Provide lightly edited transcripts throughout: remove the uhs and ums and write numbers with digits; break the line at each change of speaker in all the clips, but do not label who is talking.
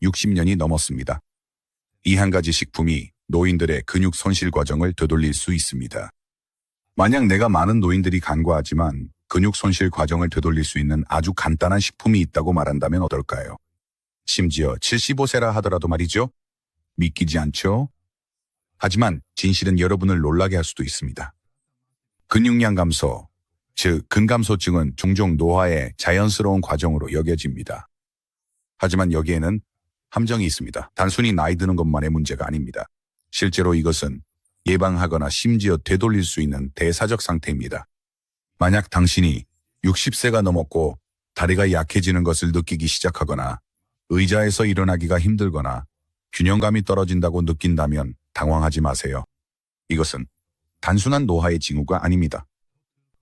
60년이 넘었습니다. 이 한 가지 식품이 노인들의 근육 손실 과정을 되돌릴 수 있습니다. 만약 내가 많은 노인들이 간과하지만 근육 손실 과정을 되돌릴 수 있는 아주 간단한 식품이 있다고 말한다면 어떨까요? 심지어 75세라 하더라도 말이죠. 믿기지 않죠? 하지만 진실은 여러분을 놀라게 할 수도 있습니다. 근육량 감소, 즉 근감소증은 종종 노화의 자연스러운 과정으로 여겨집니다. 하지만 여기에는 함정이 있습니다. 단순히 나이 드는 것만의 문제가 아닙니다. 실제로 이것은 예방하거나 심지어 되돌릴 수 있는 대사적 상태입니다. 만약 당신이 60세가 넘었고 다리가 약해지는 것을 느끼기 시작하거나 의자에서 일어나기가 힘들거나 균형감이 떨어진다고 느낀다면 당황하지 마세요. 이것은 단순한 노화의 징후가 아닙니다.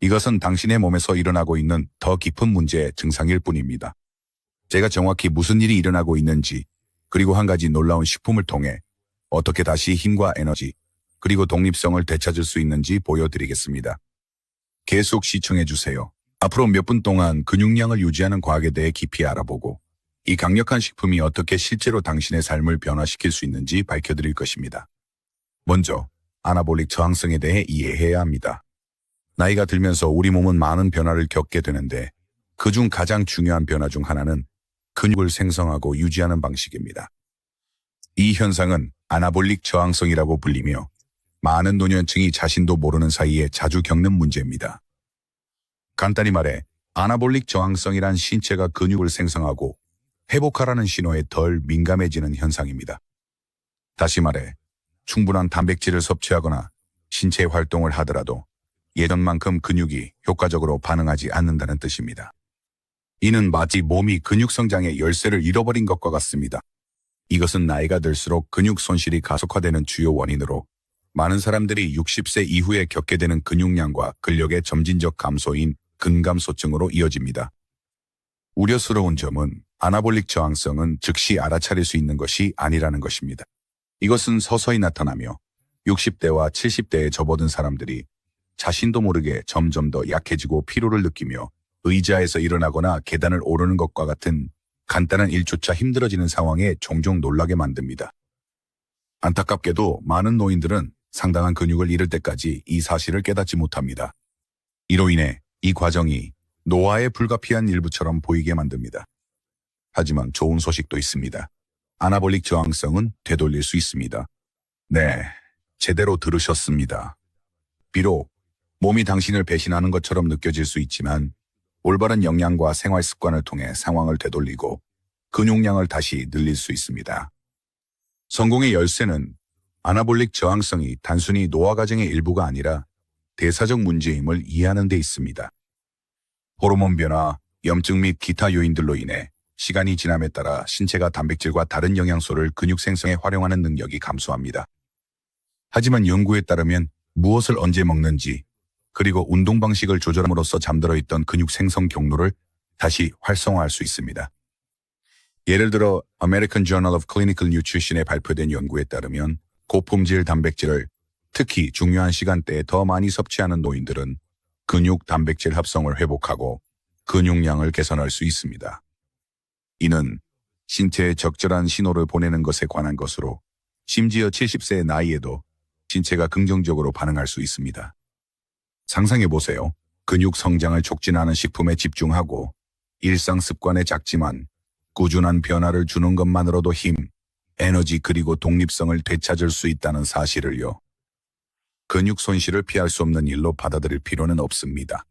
이것은 당신의 몸에서 일어나고 있는 더 깊은 문제의 증상일 뿐입니다. 제가 정확히 무슨 일이 일어나고 있는지, 그리고 한 가지 놀라운 식품을 통해 어떻게 다시 힘과 에너지, 그리고 독립성을 되찾을 수 있는지 보여드리겠습니다. 계속 시청해주세요. 앞으로 몇 분 동안 근육량을 유지하는 과학에 대해 깊이 알아보고 이 강력한 식품이 어떻게 실제로 당신의 삶을 변화시킬 수 있는지 밝혀드릴 것입니다. 먼저 아나볼릭 저항성에 대해 이해해야 합니다. 나이가 들면서 우리 몸은 많은 변화를 겪게 되는데 그중 가장 중요한 변화 중 하나는 근육을 생성하고 유지하는 방식입니다. 이 현상은 아나볼릭 저항성이라고 불리며 많은 노년층이 자신도 모르는 사이에 자주 겪는 문제입니다. 간단히 말해 아나볼릭 저항성이란 신체가 근육을 생성하고 회복하라는 신호에 덜 민감해지는 현상입니다. 다시 말해 충분한 단백질을 섭취하거나 신체 활동을 하더라도 예전만큼 근육이 효과적으로 반응하지 않는다는 뜻입니다. 이는 마치 몸이 근육 성장의 열쇠를 잃어버린 것과 같습니다. 이것은 나이가 들수록 근육 손실이 가속화되는 주요 원인으로 많은 사람들이 60세 이후에 겪게 되는 근육량과 근력의 점진적 감소인 근감소증으로 이어집니다. 우려스러운 점은 아나볼릭 저항성은 즉시 알아차릴 수 있는 것이 아니라는 것입니다. 이것은 서서히 나타나며 60대와 70대에 접어든 사람들이 자신도 모르게 점점 더 약해지고 피로를 느끼며 의자에서 일어나거나 계단을 오르는 것과 같은 간단한 일조차 힘들어지는 상황에 종종 놀라게 만듭니다. 안타깝게도 많은 노인들은 상당한 근육을 잃을 때까지 이 사실을 깨닫지 못합니다. 이로 인해 이 과정이 노화에 불가피한 일부처럼 보이게 만듭니다. 하지만 좋은 소식도 있습니다. 아나볼릭 저항성은 되돌릴 수 있습니다. 네, 제대로 들으셨습니다. 비록 몸이 당신을 배신하는 것처럼 느껴질 수 있지만 올바른 영양과 생활 습관을 통해 상황을 되돌리고 근육량을 다시 늘릴 수 있습니다. 성공의 열쇠는 아나볼릭 저항성이 단순히 노화 과정의 일부가 아니라 대사적 문제임을 이해하는 데 있습니다. 호르몬 변화, 염증 및 기타 요인들로 인해 시간이 지남에 따라 신체가 단백질과 다른 영양소를 근육 생성에 활용하는 능력이 감소합니다. 하지만 연구에 따르면 무엇을 언제 먹는지, 그리고 운동 방식을 조절함으로써 잠들어 있던 근육 생성 경로를 다시 활성화할 수 있습니다. 예를 들어 American Journal of Clinical Nutrition에 발표된 연구에 따르면 고품질 단백질을 특히 중요한 시간대에 더 많이 섭취하는 노인들은 근육 단백질 합성을 회복하고 근육량을 개선할 수 있습니다. 이는 신체에 적절한 신호를 보내는 것에 관한 것으로 심지어 70세의 나이에도 신체가 긍정적으로 반응할 수 있습니다. 상상해보세요. 근육 성장을 촉진하는 식품에 집중하고 일상 습관에 작지만 꾸준한 변화를 주는 것만으로도 힘, 에너지 그리고 독립성을 되찾을 수 있다는 사실을요. 근육 손실을 피할 수 없는 일로 받아들일 필요는 없습니다.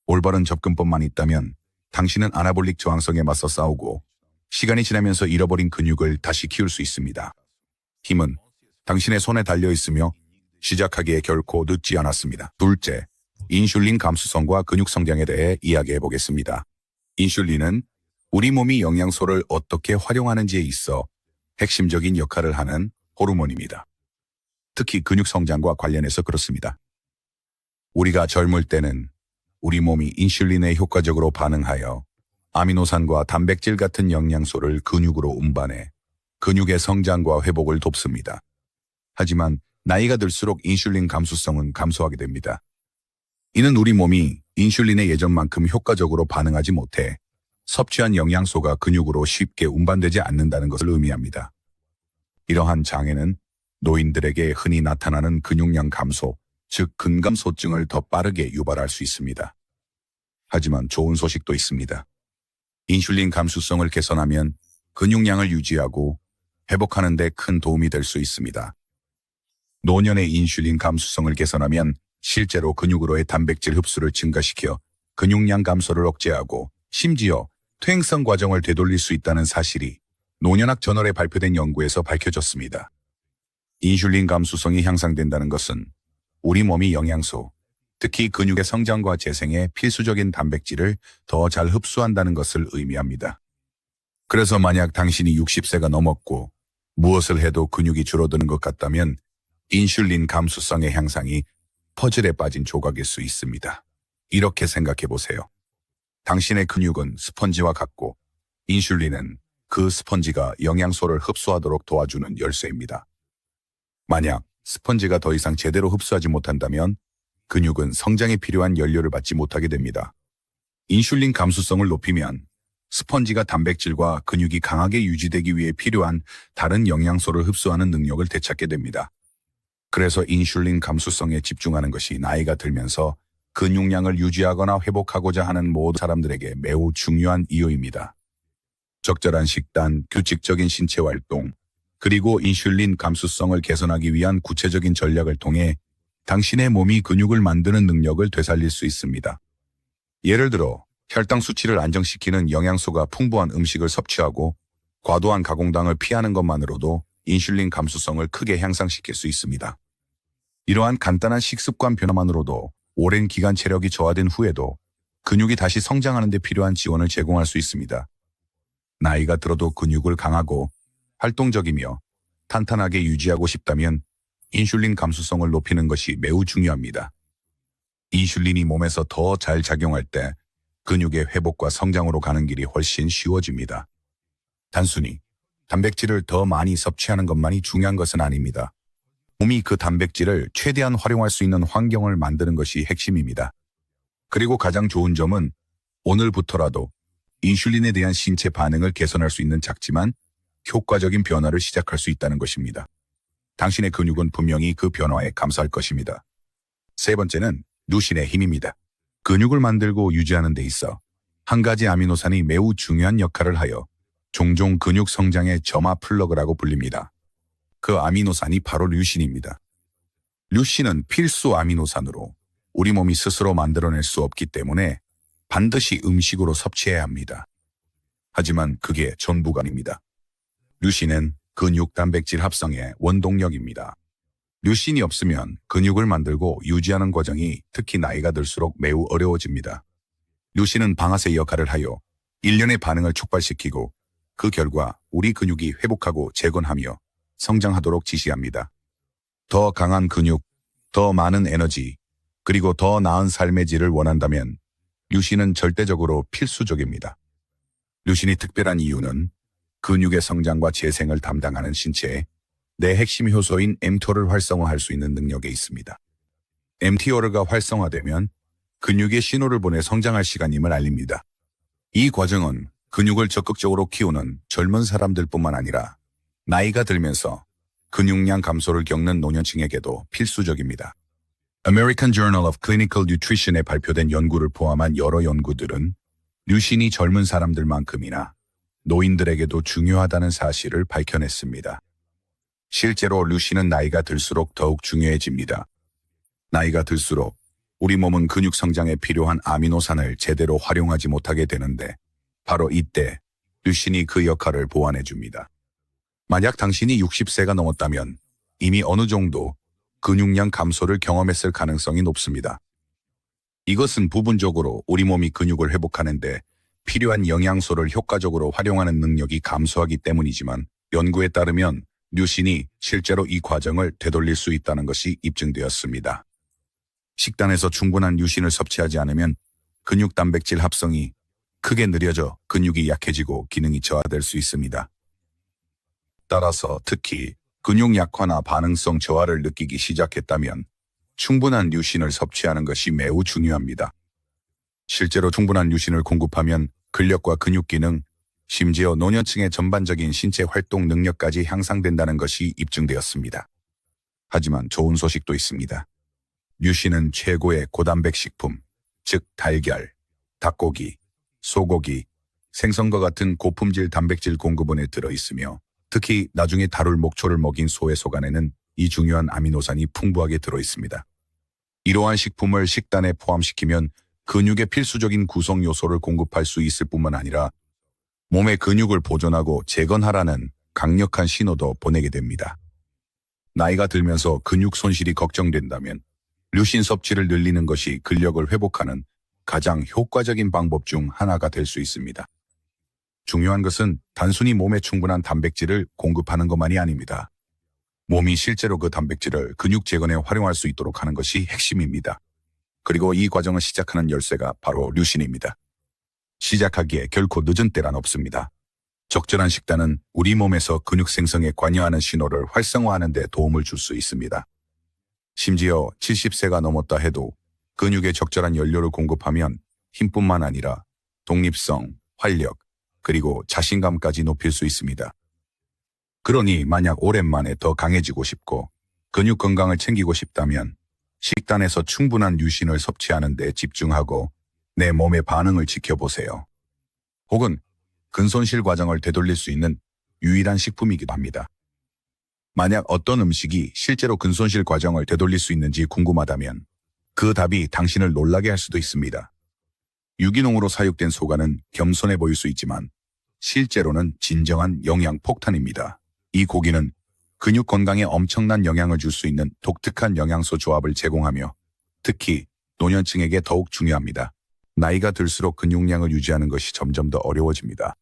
올바른 접근법만 있다면 당신은 아나볼릭 저항성에 맞서 싸우고 시간이 지나면서 잃어버린 근육을 다시 키울 수 있습니다. 힘은 당신의 손에 달려 있으며 시작하기에 결코 늦지 않았습니다. 둘째, 인슐린 감수성과 근육 성장에 대해 이야기해 보겠습니다. 인슐린은 우리 몸이 영양소를 어떻게 활용하는지에 있어 핵심적인 역할을 하는 호르몬입니다. 특히 근육 성장과 관련해서 그렇습니다. 우리가 젊을 때는 우리 몸이 인슐린에 효과적으로 반응하여 아미노산과 단백질 같은 영양소를 근육으로 운반해 근육의 성장과 회복을 돕습니다. 하지만 나이가 들수록 인슐린 감수성은 감소하게 됩니다. 이는 우리 몸이 인슐린의 예전만큼 효과적으로 반응하지 못해 섭취한 영양소가 근육으로 쉽게 운반되지 않는다는 것을 의미합니다. 이러한 장애는 노인들에게 흔히 나타나는 근육량 감소, 즉 근감소증을 더 빠르게 유발할 수 있습니다. 하지만 좋은 소식도 있습니다. 인슐린 감수성을 개선하면 근육량을 유지하고 회복하는 데 큰 도움이 될 수 있습니다. 노년의 인슐린 감수성을 개선하면 실제로 근육으로의 단백질 흡수를 증가시켜 근육량 감소를 억제하고 심지어 퇴행성 과정을 되돌릴 수 있다는 사실이 노년학 저널에 발표된 연구에서 밝혀졌습니다. 인슐린 감수성이 향상된다는 것은 우리 몸이 영양소, 특히 근육의 성장과 재생에 필수적인 단백질을 더 잘 흡수한다는 것을 의미합니다. 그래서 만약 당신이 60세가 넘었고 무엇을 해도 근육이 줄어드는 것 같다면 인슐린 감수성의 향상이 퍼즐에 빠진 조각일 수 있습니다. 이렇게 생각해 보세요. 당신의 근육은 스펀지와 같고 인슐린은 그 스펀지가 영양소를 흡수하도록 도와주는 열쇠입니다. 만약 스펀지가 더 이상 제대로 흡수하지 못한다면 근육은 성장에 필요한 연료를 받지 못하게 됩니다. 인슐린 감수성을 높이면 스펀지가 단백질과 근육이 강하게 유지되기 위해 필요한 다른 영양소를 흡수하는 능력을 되찾게 됩니다. 그래서 인슐린 감수성에 집중하는 것이 나이가 들면서 근육량을 유지하거나 회복하고자 하는 모든 사람들에게 매우 중요한 이유입니다. 적절한 식단, 규칙적인 신체 활동, 그리고 인슐린 감수성을 개선하기 위한 구체적인 전략을 통해 당신의 몸이 근육을 만드는 능력을 되살릴 수 있습니다. 예를 들어 혈당 수치를 안정시키는 영양소가 풍부한 음식을 섭취하고 과도한 가공당을 피하는 것만으로도 인슐린 감수성을 크게 향상시킬 수 있습니다. 이러한 간단한 식습관 변화만으로도 오랜 기간 체력이 저하된 후에도 근육이 다시 성장하는 데 필요한 지원을 제공할 수 있습니다. 나이가 들어도 근육을 강하고 활동적이며 탄탄하게 유지하고 싶다면 인슐린 감수성을 높이는 것이 매우 중요합니다. 인슐린이 몸에서 더 잘 작용할 때 근육의 회복과 성장으로 가는 길이 훨씬 쉬워집니다. 단순히 단백질을 더 많이 섭취하는 것만이 중요한 것은 아닙니다. 몸이 그 단백질을 최대한 활용할 수 있는 환경을 만드는 것이 핵심입니다. 그리고 가장 좋은 점은 오늘부터라도 인슐린에 대한 신체 반응을 개선할 수 있는 작지만 효과적인 변화를 시작할 수 있다는 것입니다. 당신의 근육은 분명히 그 변화에 감사할 것입니다. 세 번째는 루신의 힘입니다. 근육을 만들고 유지하는 데 있어 한 가지 아미노산이 매우 중요한 역할을 하여 종종 근육 성장의 점화 플러그라고 불립니다. 그 아미노산이 바로 류신입니다. 류신은 필수 아미노산으로 우리 몸이 스스로 만들어낼 수 없기 때문에 반드시 음식으로 섭취해야 합니다. 하지만 그게 전부가 아닙니다. 류신은 근육 단백질 합성의 원동력입니다. 류신이 없으면 근육을 만들고 유지하는 과정이 특히 나이가 들수록 매우 어려워집니다. 류신은 방아쇠 역할을 하여 일련의 반응을 촉발시키고 그 결과 우리 근육이 회복하고 재건하며 성장하도록 지시합니다. 더 강한 근육, 더 많은 에너지, 그리고 더 나은 삶의 질을 원한다면 류신은 절대적으로 필수적입니다. 류신이 특별한 이유는 근육의 성장과 재생을 담당하는 신체에 내 핵심 효소인 mTOR를 활성화할 수 있는 능력에 있습니다. mTOR가 활성화되면 근육에 신호를 보내 성장할 시간임을 알립니다. 이 과정은 근육을 적극적으로 키우는 젊은 사람들뿐만 아니라 나이가 들면서 근육량 감소를 겪는 노년층에게도 필수적입니다. American Journal of Clinical Nutrition에 발표된 연구를 포함한 여러 연구들은 류신이 젊은 사람들만큼이나 노인들에게도 중요하다는 사실을 밝혀냈습니다. 실제로 류신은 나이가 들수록 더욱 중요해집니다. 나이가 들수록 우리 몸은 근육 성장에 필요한 아미노산을 제대로 활용하지 못하게 되는데 바로 이때 류신이 그 역할을 보완해줍니다. 만약 당신이 60세가 넘었다면 이미 어느 정도 근육량 감소를 경험했을 가능성이 높습니다. 이것은 부분적으로 우리 몸이 근육을 회복하는 데 필요한 영양소를 효과적으로 활용하는 능력이 감소하기 때문이지만 연구에 따르면 류신이 실제로 이 과정을 되돌릴 수 있다는 것이 입증되었습니다. 식단에서 충분한 류신을 섭취하지 않으면 근육 단백질 합성이 크게 느려져 근육이 약해지고 기능이 저하될 수 있습니다. 따라서 특히 근육 약화나 반응성 저하를 느끼기 시작했다면 충분한 류신을 섭취하는 것이 매우 중요합니다. 실제로 충분한 류신을 공급하면 근력과 근육 기능, 심지어 노년층의 전반적인 신체 활동 능력까지 향상된다는 것이 입증되었습니다. 하지만 좋은 소식도 있습니다. 류신은 최고의 고단백 식품, 즉 달걀, 닭고기, 소고기, 생선과 같은 고품질 단백질 공급원에 들어있으며 특히 나중에 다룰 목초를 먹인 소의 속안에는 이 중요한 아미노산이 풍부하게 들어있습니다. 이러한 식품을 식단에 포함시키면 근육의 필수적인 구성 요소를 공급할 수 있을 뿐만 아니라 몸의 근육을 보존하고 재건하라는 강력한 신호도 보내게 됩니다. 나이가 들면서 근육 손실이 걱정된다면 류신 섭취를 늘리는 것이 근력을 회복하는 가장 효과적인 방법 중 하나가 될 수 있습니다. 중요한 것은 단순히 몸에 충분한 단백질을 공급하는 것만이 아닙니다. 몸이 실제로 그 단백질을 근육 재건에 활용할 수 있도록 하는 것이 핵심입니다. 그리고 이 과정을 시작하는 열쇠가 바로 류신입니다. 시작하기에 결코 늦은 때란 없습니다. 적절한 식단은 우리 몸에서 근육 생성에 관여하는 신호를 활성화하는 데 도움을 줄 수 있습니다. 심지어 70세가 넘었다 해도 근육에 적절한 연료를 공급하면 힘뿐만 아니라 독립성, 활력, 그리고 자신감까지 높일 수 있습니다. 그러니 만약 오랜만에 더 강해지고 싶고 근육 건강을 챙기고 싶다면 식단에서 충분한 류신을 섭취하는 데 집중하고 내 몸의 반응을 지켜보세요. 혹은 근손실 과정을 되돌릴 수 있는 유일한 식품이기도 합니다. 만약 어떤 음식이 실제로 근손실 과정을 되돌릴 수 있는지 궁금하다면 그 답이 당신을 놀라게 할 수도 있습니다. 유기농으로 사육된 소가는 겸손해 보일 수 있지만 실제로는 진정한 영양 폭탄입니다. 이 고기는 근육 건강에 엄청난 영향을 줄 수 있는 독특한 영양소 조합을 제공하며 특히 노년층에게 더욱 중요합니다. 나이가 들수록 근육량을 유지하는 것이 점점 더 어려워집니다.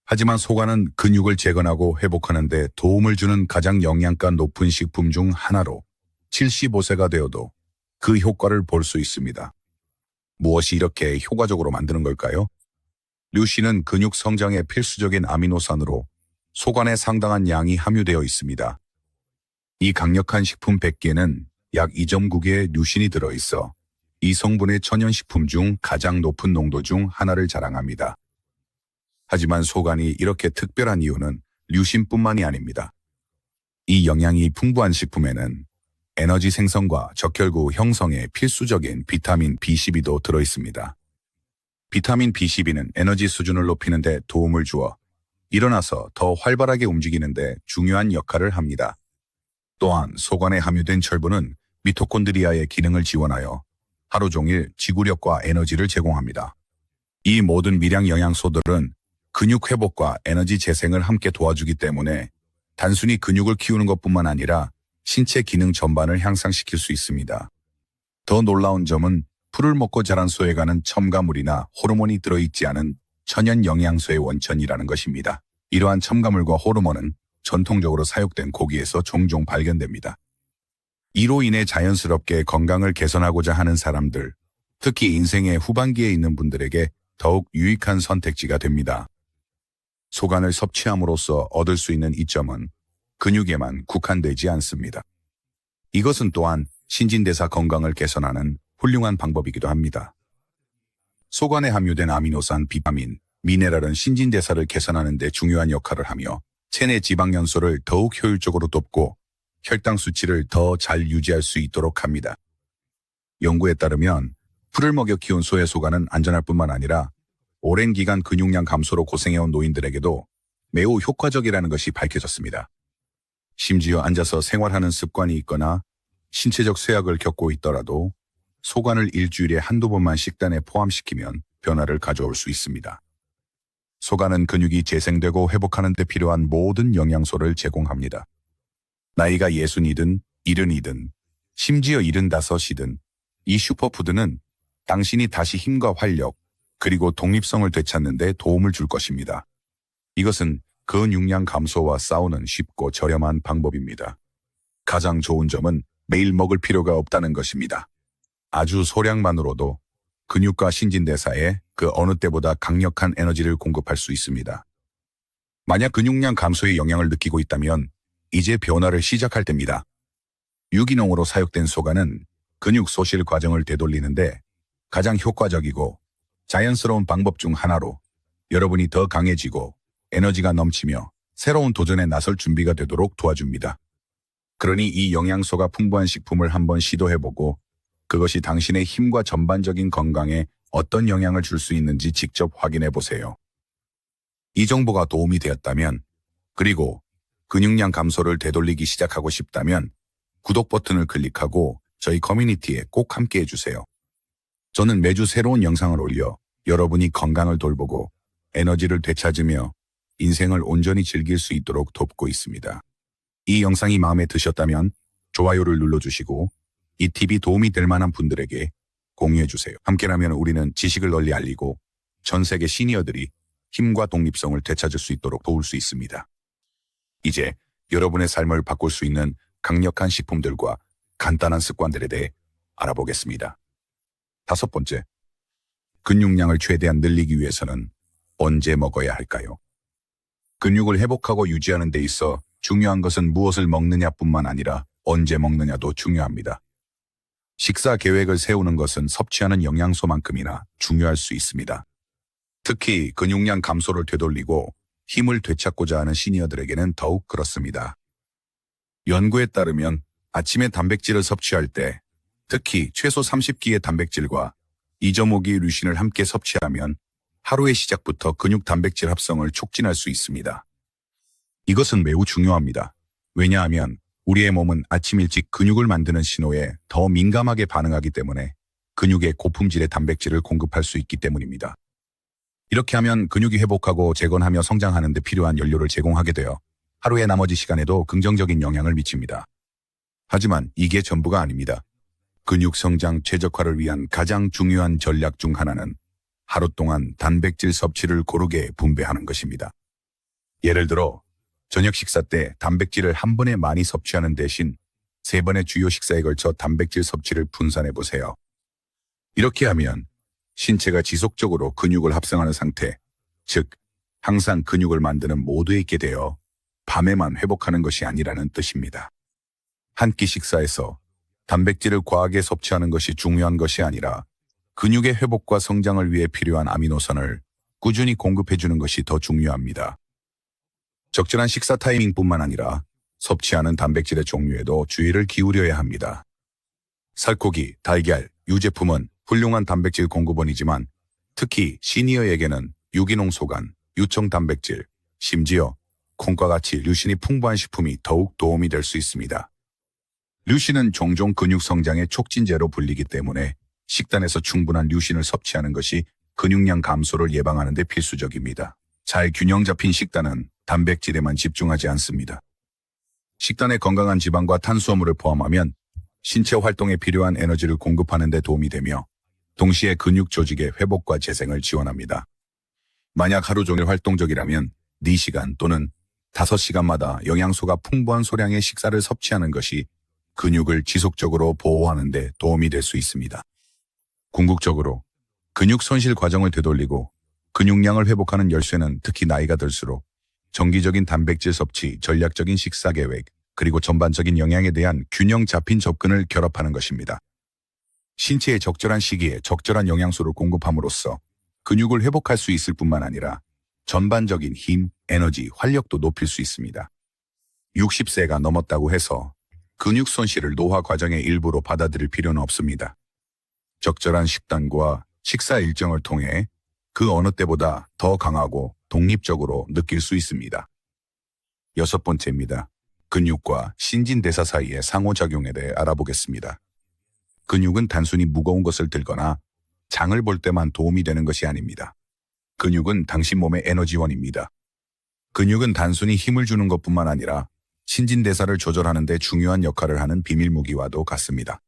하지만 소가는 근육을 재건하고 회복하는 데 도움을 주는 가장 영양가 높은 식품 중 하나로 75세가 되어도 그 효과를 볼 수 있습니다. 무엇이 이렇게 효과적으로 만드는 걸까요? 류신은 근육 성장에 필수적인 아미노산으로 소관에 상당한 양이 함유되어 있습니다. 이 강력한 식품 100개는 약 2.9개의 류신이 들어있어 이 성분의 천연식품 중 가장 높은 농도 중 하나를 자랑합니다. 하지만 소관이 이렇게 특별한 이유는 류신뿐만이 아닙니다. 이 영양이 풍부한 식품에는 에너지 생성과 적혈구 형성에 필수적인 비타민 B12도 들어있습니다. 비타민 B12는 에너지 수준을 높이는 데 도움을 주어 일어나서 더 활발하게 움직이는 데 중요한 역할을 합니다. 또한 소관에 함유된 철분은 미토콘드리아의 기능을 지원하여 하루 종일 지구력과 에너지를 제공합니다. 이 모든 미량 영양소들은 근육 회복과 에너지 재생을 함께 도와주기 때문에 단순히 근육을 키우는 것뿐만 아니라 신체 기능 전반을 향상시킬 수 있습니다. 더 놀라운 점은 풀을 먹고 자란 소에 가는 첨가물이나 호르몬이 들어있지 않은 천연 영양소의 원천이라는 것입니다. 이러한 첨가물과 호르몬은 전통적으로 사육된 고기에서 종종 발견됩니다. 이로 인해 자연스럽게 건강을 개선하고자 하는 사람들, 특히 인생의 후반기에 있는 분들에게 더욱 유익한 선택지가 됩니다. 소간을 섭취함으로써 얻을 수 있는 이점은 근육에만 국한되지 않습니다. 이것은 또한 신진대사 건강을 개선하는 훌륭한 방법이기도 합니다. 소관에 함유된 아미노산, 비타민, 미네랄은 신진대사를 개선하는 데 중요한 역할을 하며 체내 지방연소를 더욱 효율적으로 돕고 혈당 수치를 더 잘 유지할 수 있도록 합니다. 연구에 따르면 풀을 먹여 키운 소의 소관은 안전할 뿐만 아니라 오랜 기간 근육량 감소로 고생해온 노인들에게도 매우 효과적이라는 것이 밝혀졌습니다. 심지어 앉아서 생활하는 습관이 있거나 신체적 쇠약을 겪고 있더라도 소관을 일주일에 한두 번만 식단에 포함시키면 변화를 가져올 수 있습니다. 소관은 근육이 재생되고 회복하는 데 필요한 모든 영양소를 제공합니다. 나이가 60이든 70이든 심지어 75이든 이 슈퍼푸드는 당신이 다시 힘과 활력 그리고 독립성을 되찾는 데 도움을 줄 것입니다. 이것은 근육량 감소와 싸우는 쉽고 저렴한 방법입니다. 가장 좋은 점은 매일 먹을 필요가 없다는 것입니다. 아주 소량만으로도 근육과 신진대사에 그 어느 때보다 강력한 에너지를 공급할 수 있습니다. 만약 근육량 감소의 영향을 느끼고 있다면 이제 변화를 시작할 때입니다. 유기농으로 사육된 소가는 근육 소실 과정을 되돌리는데 가장 효과적이고 자연스러운 방법 중 하나로 여러분이 더 강해지고 에너지가 넘치며 새로운 도전에 나설 준비가 되도록 도와줍니다. 그러니 이 영양소가 풍부한 식품을 한번 시도해보고 그것이 당신의 힘과 전반적인 건강에 어떤 영향을 줄 수 있는지 직접 확인해보세요. 이 정보가 도움이 되었다면, 그리고 근육량 감소를 되돌리기 시작하고 싶다면 구독 버튼을 클릭하고 저희 커뮤니티에 꼭 함께 해주세요. 저는 매주 새로운 영상을 올려 여러분이 건강을 돌보고 에너지를 되찾으며 인생을 온전히 즐길 수 있도록 돕고 있습니다. 이 영상이 마음에 드셨다면 좋아요를 눌러주시고 이 팁이 도움이 될 만한 분들에게 공유해주세요. 함께라면 우리는 지식을 널리 알리고 전 세계 시니어들이 힘과 독립성을 되찾을 수 있도록 도울 수 있습니다. 이제 여러분의 삶을 바꿀 수 있는 강력한 식품들과 간단한 습관들에 대해 알아보겠습니다. 5번째, 근육량을 최대한 늘리기 위해서는 언제 먹어야 할까요? 근육을 회복하고 유지하는 데 있어 중요한 것은 무엇을 먹느냐뿐만 아니라 언제 먹느냐도 중요합니다. 식사 계획을 세우는 것은 섭취하는 영양소만큼이나 중요할 수 있습니다. 특히 근육량 감소를 되돌리고 힘을 되찾고자 하는 시니어들에게는 더욱 그렇습니다. 연구에 따르면 아침에 단백질을 섭취할 때 특히 최소 30기의 단백질과 2.5기 류신을 함께 섭취하면 하루의 시작부터 근육 단백질 합성을 촉진할 수 있습니다. 이것은 매우 중요합니다. 왜냐하면 우리의 몸은 아침 일찍 근육을 만드는 신호에 더 민감하게 반응하기 때문에 근육에 고품질의 단백질을 공급할 수 있기 때문입니다. 이렇게 하면 근육이 회복하고 재건하며 성장하는 데 필요한 연료를 제공하게 되어 하루의 나머지 시간에도 긍정적인 영향을 미칩니다. 하지만 이게 전부가 아닙니다. 근육 성장 최적화를 위한 가장 중요한 전략 중 하나는 하루 동안 단백질 섭취를 고르게 분배하는 것입니다. 예를 들어 저녁 식사 때 단백질을 한 번에 많이 섭취하는 대신 3번의 주요 식사에 걸쳐 단백질 섭취를 분산해 보세요. 이렇게 하면 신체가 지속적으로 근육을 합성하는 상태, 즉 항상 근육을 만드는 모드에 있게 되어 밤에만 회복하는 것이 아니라는 뜻입니다. 한 끼 식사에서 단백질을 과하게 섭취하는 것이 중요한 것이 아니라 근육의 회복과 성장을 위해 필요한 아미노산을 꾸준히 공급해주는 것이 더 중요합니다. 적절한 식사 타이밍뿐만 아니라 섭취하는 단백질의 종류에도 주의를 기울여야 합니다. 살코기, 달걀, 유제품은 훌륭한 단백질 공급원이지만 특히 시니어에게는 유기농 소간, 유청 단백질, 심지어 콩과 같이 류신이 풍부한 식품이 더욱 도움이 될 수 있습니다. 류신은 종종 근육 성장의 촉진제로 불리기 때문에 식단에서 충분한 류신을 섭취하는 것이 근육량 감소를 예방하는 데 필수적입니다. 잘 균형 잡힌 식단은 단백질에만 집중하지 않습니다. 식단에 건강한 지방과 탄수화물을 포함하면 신체 활동에 필요한 에너지를 공급하는 데 도움이 되며 동시에 근육 조직의 회복과 재생을 지원합니다. 만약 하루 종일 활동적이라면 4시간 또는 5시간마다 영양소가 풍부한 소량의 식사를 섭취하는 것이 근육을 지속적으로 보호하는 데 도움이 될 수 있습니다. 궁극적으로 근육 손실 과정을 되돌리고 근육량을 회복하는 열쇠는 특히 나이가 들수록 정기적인 단백질 섭취, 전략적인 식사 계획, 그리고 전반적인 영양에 대한 균형 잡힌 접근을 결합하는 것입니다. 신체의 적절한 시기에 적절한 영양소를 공급함으로써 근육을 회복할 수 있을 뿐만 아니라 전반적인 힘, 에너지, 활력도 높일 수 있습니다. 60세가 넘었다고 해서 근육 손실을 노화 과정의 일부로 받아들일 필요는 없습니다. 적절한 식단과 식사 일정을 통해 그 어느 때보다 더 강하고 독립적으로 느낄 수 있습니다. 6번째입니다. 근육과 신진대사 사이의 상호작용에 대해 알아보겠습니다. 근육은 단순히 무거운 것을 들거나 장을 볼 때만 도움이 되는 것이 아닙니다. 근육은 당신 몸의 에너지원입니다. 근육은 단순히 힘을 주는 것뿐만 아니라 신진대사를 조절하는 데 중요한 역할을 하는 비밀무기와도 같습니다.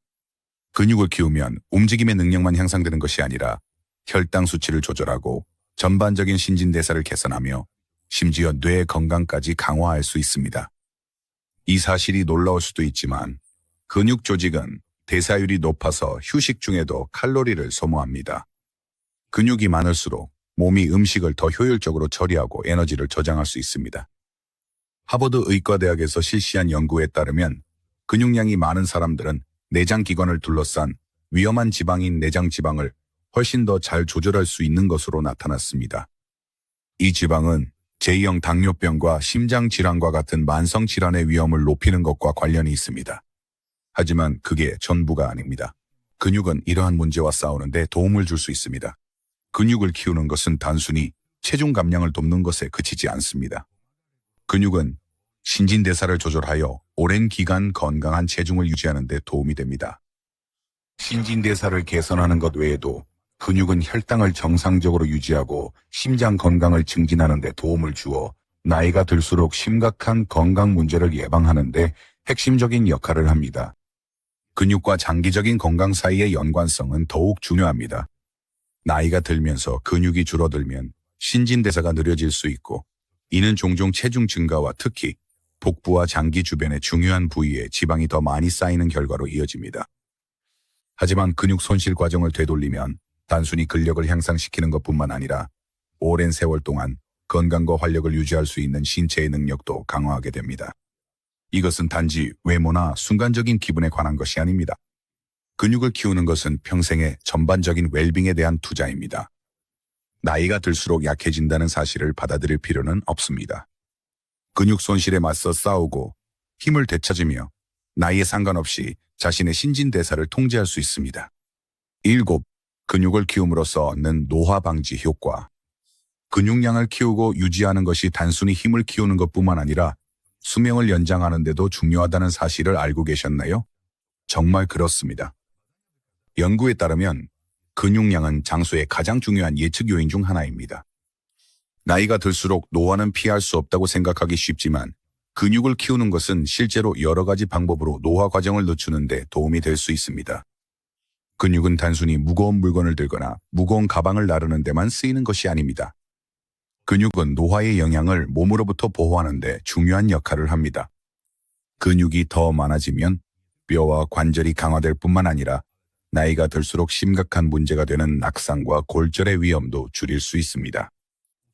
근육을 키우면 움직임의 능력만 향상되는 것이 아니라 혈당 수치를 조절하고 전반적인 신진대사를 개선하며 심지어 뇌의 건강까지 강화할 수 있습니다. 이 사실이 놀라울 수도 있지만 근육 조직은 대사율이 높아서 휴식 중에도 칼로리를 소모합니다. 근육이 많을수록 몸이 음식을 더 효율적으로 처리하고 에너지를 저장할 수 있습니다. 하버드 의과대학에서 실시한 연구에 따르면 근육량이 많은 사람들은 내장기관을 둘러싼 위험한 지방인 내장지방을 훨씬 더 잘 조절할 수 있는 것으로 나타났습니다. 이 지방은 제2형 당뇨병과 심장질환과 같은 만성질환의 위험을 높이는 것과 관련이 있습니다. 하지만 그게 전부가 아닙니다. 근육은 이러한 문제와 싸우는데 도움을 줄 수 있습니다. 근육을 키우는 것은 단순히 체중 감량을 돕는 것에 그치지 않습니다. 근육은 신진대사를 조절하여 오랜 기간 건강한 체중을 유지하는 데 도움이 됩니다. 신진대사를 개선하는 것 외에도 근육은 혈당을 정상적으로 유지하고 심장 건강을 증진하는 데 도움을 주어 나이가 들수록 심각한 건강 문제를 예방하는 데 핵심적인 역할을 합니다. 근육과 장기적인 건강 사이의 연관성은 더욱 중요합니다. 나이가 들면서 근육이 줄어들면 신진대사가 느려질 수 있고, 이는 종종 체중 증가와 특히 복부와 장기 주변의 중요한 부위에 지방이 더 많이 쌓이는 결과로 이어집니다. 하지만 근육 손실 과정을 되돌리면 단순히 근력을 향상시키는 것뿐만 아니라 오랜 세월 동안 건강과 활력을 유지할 수 있는 신체의 능력도 강화하게 됩니다. 이것은 단지 외모나 순간적인 기분에 관한 것이 아닙니다. 근육을 키우는 것은 평생의 전반적인 웰빙에 대한 투자입니다. 나이가 들수록 약해진다는 사실을 받아들일 필요는 없습니다. 근육 손실에 맞서 싸우고 힘을 되찾으며 나이에 상관없이 자신의 신진대사를 통제할 수 있습니다. 7. 근육을 키움으로써 얻는 노화 방지 효과. 근육량을 키우고 유지하는 것이 단순히 힘을 키우는 것뿐만 아니라 수명을 연장하는 데도 중요하다는 사실을 알고 계셨나요? 정말 그렇습니다. 연구에 따르면 근육량은 장수의 가장 중요한 예측 요인 중 하나입니다. 나이가 들수록 노화는 피할 수 없다고 생각하기 쉽지만 근육을 키우는 것은 실제로 여러 가지 방법으로 노화 과정을 늦추는 데 도움이 될 수 있습니다. 근육은 단순히 무거운 물건을 들거나 무거운 가방을 나르는 데만 쓰이는 것이 아닙니다. 근육은 노화의 영향을 몸으로부터 보호하는 데 중요한 역할을 합니다. 근육이 더 많아지면 뼈와 관절이 강화될 뿐만 아니라 나이가 들수록 심각한 문제가 되는 낙상과 골절의 위험도 줄일 수 있습니다.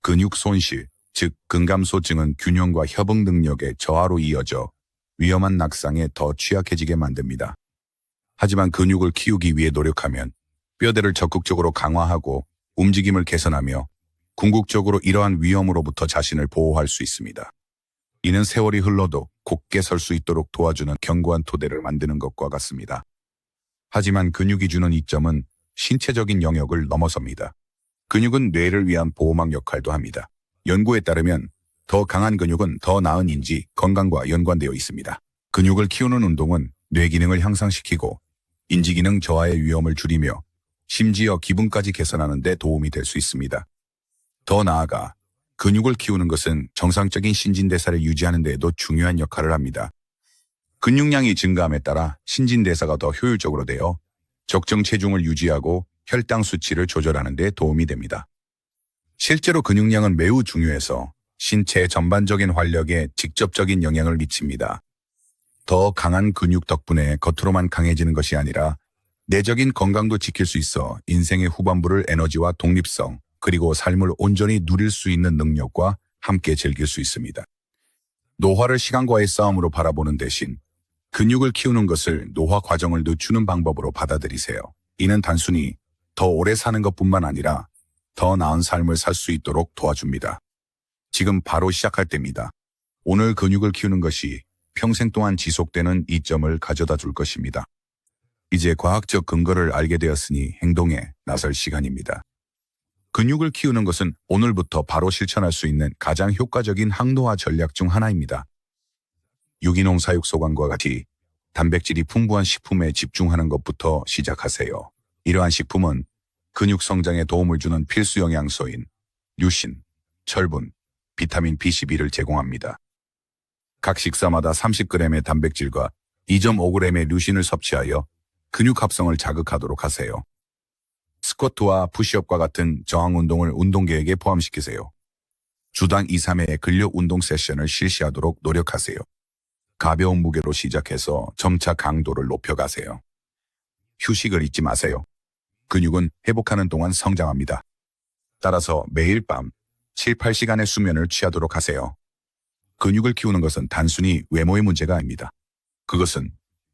근육 손실, 즉 근감소증은 균형과 협응 능력의 저하로 이어져 위험한 낙상에 더 취약해지게 만듭니다. 하지만 근육을 키우기 위해 노력하면 뼈대를 적극적으로 강화하고 움직임을 개선하며 궁극적으로 이러한 위험으로부터 자신을 보호할 수 있습니다. 이는 세월이 흘러도 곧게 설 수 있도록 도와주는 견고한 토대를 만드는 것과 같습니다. 하지만 근육이 주는 이점은 신체적인 영역을 넘어섭니다. 근육은 뇌를 위한 보호막 역할도 합니다. 연구에 따르면 더 강한 근육은 더 나은 인지 건강과 연관되어 있습니다. 근육을 키우는 운동은 뇌 기능을 향상시키고 인지 기능 저하의 위험을 줄이며 심지어 기분까지 개선하는 데 도움이 될 수 있습니다. 더 나아가 근육을 키우는 것은 정상적인 신진대사를 유지하는 데에도 중요한 역할을 합니다. 근육량이 증가함에 따라 신진대사가 더 효율적으로 되어 적정 체중을 유지하고 혈당 수치를 조절하는 데 도움이 됩니다. 실제로 근육량은 매우 중요해서 신체의 전반적인 활력에 직접적인 영향을 미칩니다. 더 강한 근육 덕분에 겉으로만 강해지는 것이 아니라 내적인 건강도 지킬 수 있어 인생의 후반부를 에너지와 독립성, 그리고 삶을 온전히 누릴 수 있는 능력과 함께 즐길 수 있습니다. 노화를 시간과의 싸움으로 바라보는 대신 근육을 키우는 것을 노화 과정을 늦추는 방법으로 받아들이세요. 이는 단순히 더 오래 사는 것뿐만 아니라 더 나은 삶을 살 수 있도록 도와줍니다. 지금 바로 시작할 때입니다. 오늘 근육을 키우는 것이 평생 동안 지속되는 이점을 가져다 줄 것입니다. 이제 과학적 근거를 알게 되었으니 행동에 나설 시간입니다. 근육을 키우는 것은 오늘부터 바로 실천할 수 있는 가장 효과적인 항노화 전략 중 하나입니다. 유기농 사육소관과 같이 단백질이 풍부한 식품에 집중하는 것부터 시작하세요. 이러한 식품은 근육 성장에 도움을 주는 필수 영양소인 류신, 철분, 비타민 B12를 제공합니다. 각 식사마다 30g의 단백질과 2.5g의 류신을 섭취하여 근육 합성을 자극하도록 하세요. 스쿼트와 푸시업과 같은 저항 운동을 운동 계획에 포함시키세요. 주당 2-3회의 근력 운동 세션을 실시하도록 노력하세요. 가벼운 무게로 시작해서 점차 강도를 높여가세요. 휴식을 잊지 마세요. 근육은 회복하는 동안 성장합니다. 따라서 매일 밤 7-8시간의 수면을 취하도록 하세요. 근육을 키우는 것은 단순히 외모의 문제가 아닙니다. 그것은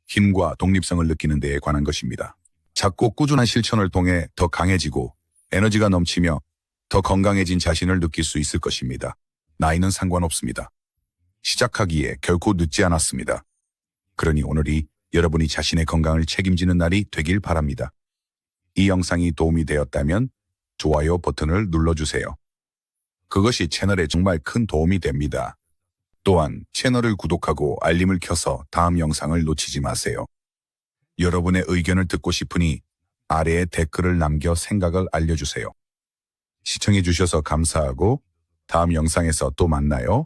힘과 독립성을 느끼는 데에 관한 것입니다. 작고 꾸준한 실천을 통해 더 강해지고 에너지가 넘치며 더 건강해진 자신을 느낄 수 있을 것입니다. 나이는 상관없습니다. 시작하기에 결코 늦지 않았습니다. 그러니 오늘이 여러분이 자신의 건강을 책임지는 날이 되길 바랍니다. 이 영상이 도움이 되었다면 좋아요 버튼을 눌러주세요. 그것이 채널에 정말 큰 도움이 됩니다. 또한 채널을 구독하고 알림을 켜서 다음 영상을 놓치지 마세요. 여러분의 의견을 듣고 싶으니 아래에 댓글을 남겨 생각을 알려주세요. 시청해주셔서 감사하고 다음 영상에서 또 만나요.